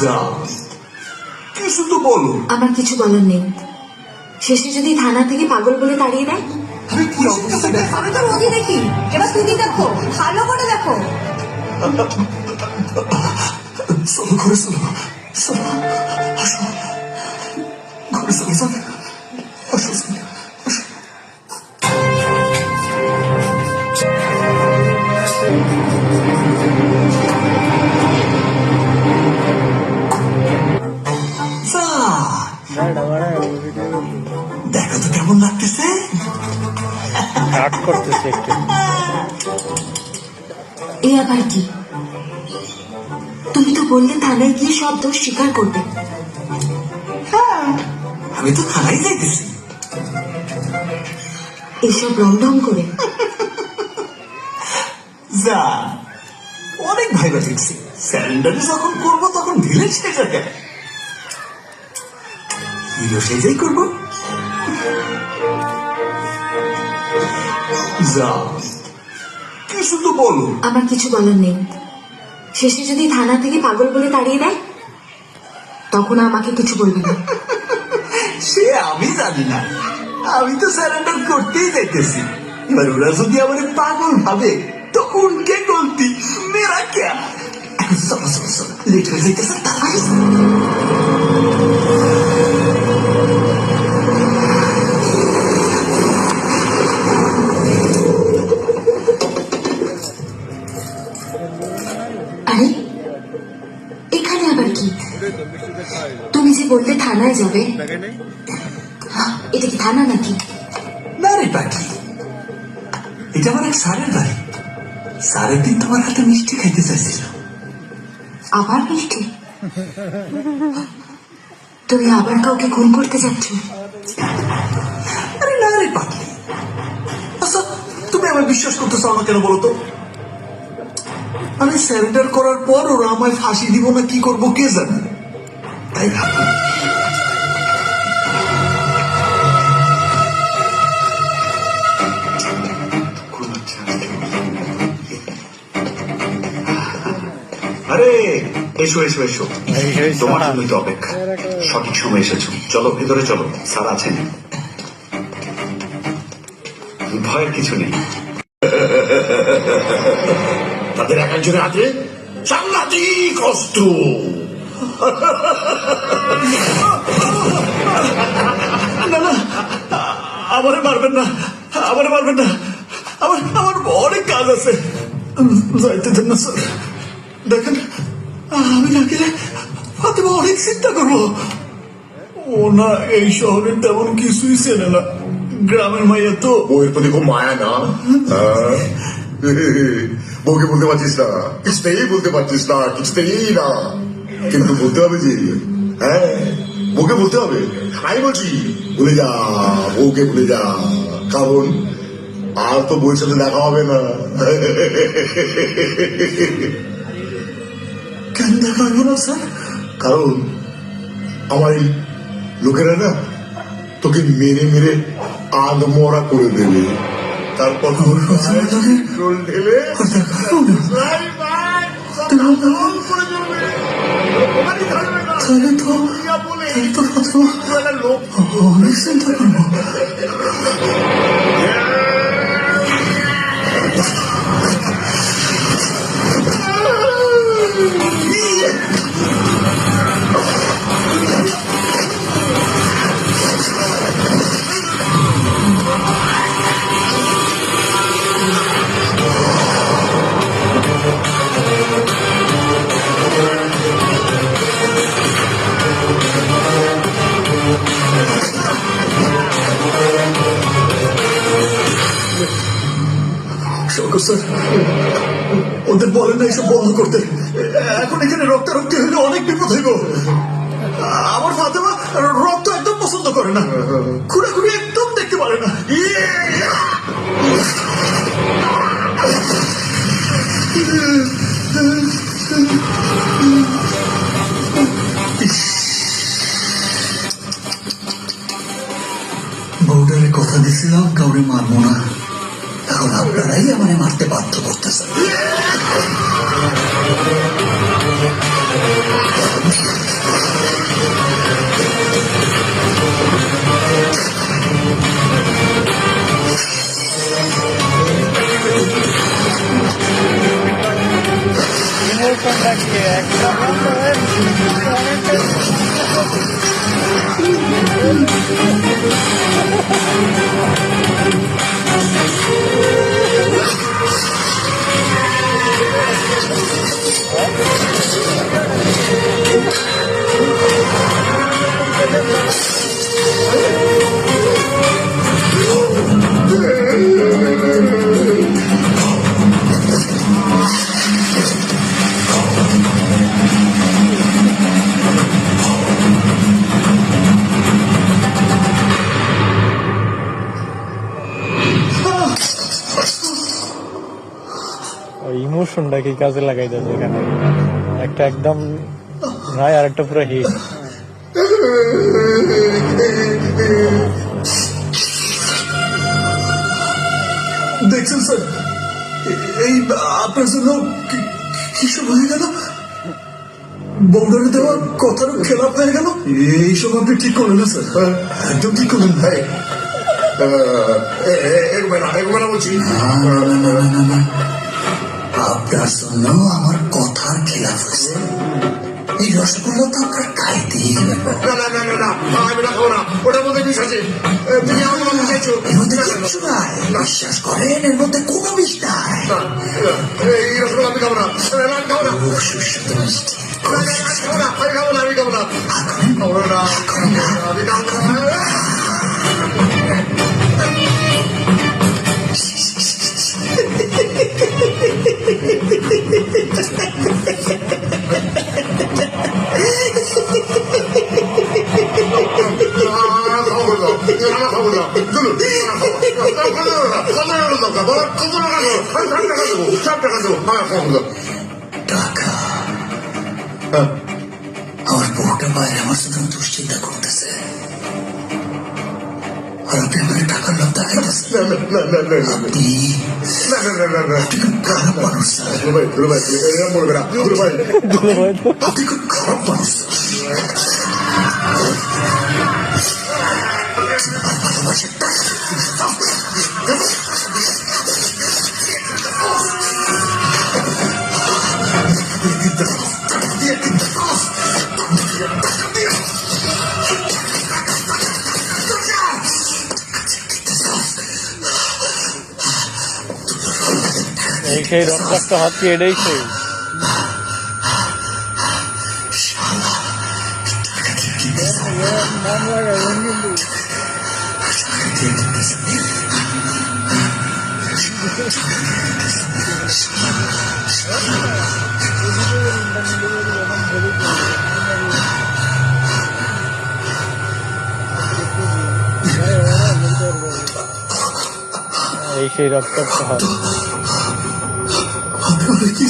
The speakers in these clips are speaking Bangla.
যাও, কিছু তো বলো। আমার কিছু বলার নেই। শেষে যদি থানা থেকে পাগল বলে তাড়িয়ে দেয়, আরে কি অবস্থা দেখো। আমি তো রোজই দেখি, এবার তুমি দেখো, ভালো করে দেখো। চলো ঘরে চলো, চলো আসো, ঘরে চলো, চলো আসো, আসো। দেখো তো কেমন লাগতেছে। কাট করতেছে একটু। এ আবার কি? তুমি তো বললে থানায় গিয়ে সব দোষ স্বীকার করবে। হ্যাঁ, আমি তো থানায় যাইতেছি। এসব রং ঢং করে যা, অনেক ভাইবা দেখছি। স্যারেন্ডারে যখন করবো তখন ঢিলে সেটা কেন, হিরো সেজাই করবো। যাও, কিছু তো বলো। আমার কিছু বলার নেই। শেষে যদি থানা থেকে পাগল বলে তাড়িয়ে দেয়, তখন আমাকে কিছু বলবে না। সে আমি জানি না, আমি তো স্যারেন্ডার করতেই যাইতেছি। এবার ওরা যদি আমার পাগল ভাবে তো উনকে গলতি মেরা ক্যা। এখন চলো চলো চলো, লেট হয়ে যাইতেছে। আরে এখানে আবার কি? তুমি যে বলতে থানায় যাবে, এটা কি থানা নাকি? না রে পাখি, এটা আমার এক স্যারের বাড়ি। স্যারের দিন তোমার হাতে মিষ্টি খাইতে চাইছিল। আবার মিষ্টি? তুমি আবার কাউকে খুন করতে যাচ্ছ? আরে না রে পাখি, আচ্ছা তুমি আমার বিশ্বাস করতে চাও না কেন বলো তো? আমি স্যারেন্ডার করার পর ওরা আমায় ফাঁসি দিব না কি করবো কে জানে, তাই ভাবো। আরে এসো এসো এসো, তোমার জন্যই তো অপেক্ষা। সঠিক সময় এসেছো, চলো ভেতরে চলো, স্যার আছেন। ভয়ের কিছু নেই। তাদের এক একজনের হাতে সাংঘাতিক অস্ত্র। না না, আমারে মারবেন না, আমারে মারবেন না। আমার আমার অনেক কাজ আছে, যাইতে দেন না স্যার। দেখেন, আমি না গেলে ফাতেমা অনেক চিন্তা করবো। ও না এই শহরের তেমন কিছুই চেনে না, গ্রামের মাইয়া তো। বউয়ের প্রতি খুব মায়া না? বউকে বলতে পারছিস না, কিছুতেই বলতে পারছিস না, কিছুতেই না। কিন্তু বলতে হবে যে, হ্যাঁ বউকে বলতে হবে। আমি বলছি ভুলে যা, বউকে ভুলে যা, কারণ আর তো বউয়ের সাথে দেখা হবে না। কেন দেখা হইব না স্যার? কারণ আমার এই লোকেরা না তোকে মেরে মেরে আধমরা করে দেবে, তারপর রোল ঢেলে তাহলে তো লোক অনেক চিন্তা করবো। স্যার, ওদের বলেন না এসব বন্ধ করতে। এখন এখানে রক্তারক্তি হইলে অনেক বিপদ হইব। আমার ফাতেমা রক্ত একদম পছন্দ করে না, খুঁড়াখুড়ি একদম দেখতে পারে না। বউডারে কথা দিছিলাম কাউরে মারবো না, এখন আপনারাই আমারে মারতে বাধ্য করতেছেন। ইমোশনটা কি একটা ইমোশনটা কি কাজে লাগাই দেয় এখানে একটা একদম নাই আর একটা পুরো হিট দেখছেন স্যার এই আপনার জন্য কিসব হয়ে গেল বর্ডারে দেওয়া কথারও খেলাপ হয়ে গেল এইসব আপনি ঠিক করলেন না স্যার একদম ঠিক করলেন ভাই এগুলো বলছি আপনার জন্য আমার কথার খেলাফ হয়েছে এই রসগোল্লা তো আপনার খাইতেই হবে আমি না খাবো না ওটার মধ্যে বিষ আছে তুমি আমার মনে চাইছো এর মধ্যে কিচ্ছু নাই বিশ্বাস করেন এর মধ্যে কোনো বিষ নাই এই রসগোল্লা আমি খাবো না আমি খাবো না খুব সুস্বাদু মিষ্টি আমি খাবো না আমি খাবো না আমি খাবো না টাকা আমার বউটা বাইরে আমার সাথে দুশ্চিন্তা করতেছে আর আপনি আমাকে টাকার লোভ দেখাইতেছে আপনি খুব খারাপ মানুষ স্যার আপনি খুব খারাপ মানুষ ভালোবাসার টাকা এই সেই রক্তাক্ত হাত কি এটাই সেই নাম লাগাই কিন্তু এই সেই রক্তাক্ত হাত কি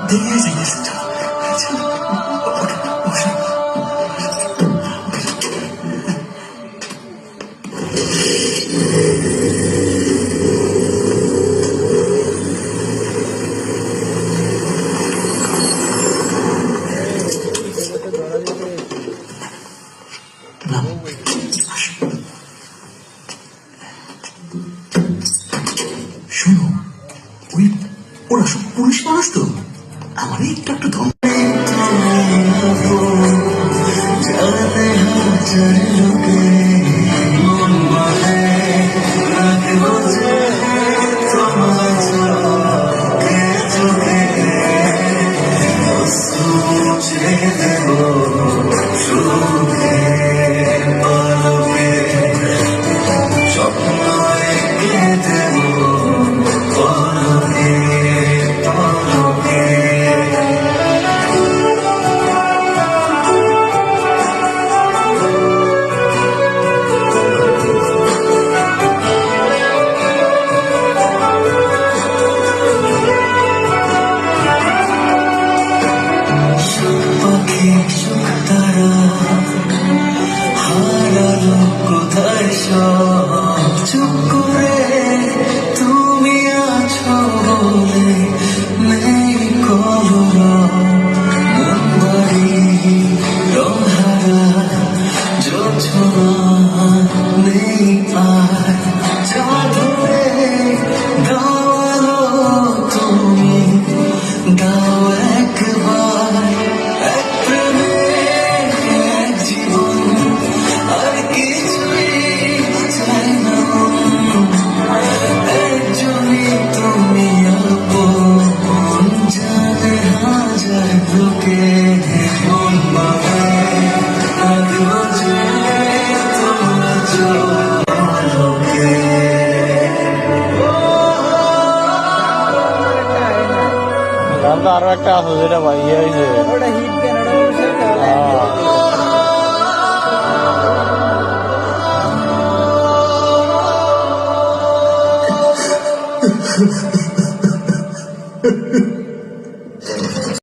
দিয়ে যাইয়েছে শোনো ওরা সব পুলিশ মানুষ তো আমার একটু একটু ধন আমার তো আরো একটা আছে যেটা ভাই ইয়ে হয়েছে ওটা হিট গান, ওটা ওর সাথে হ্যাঁ।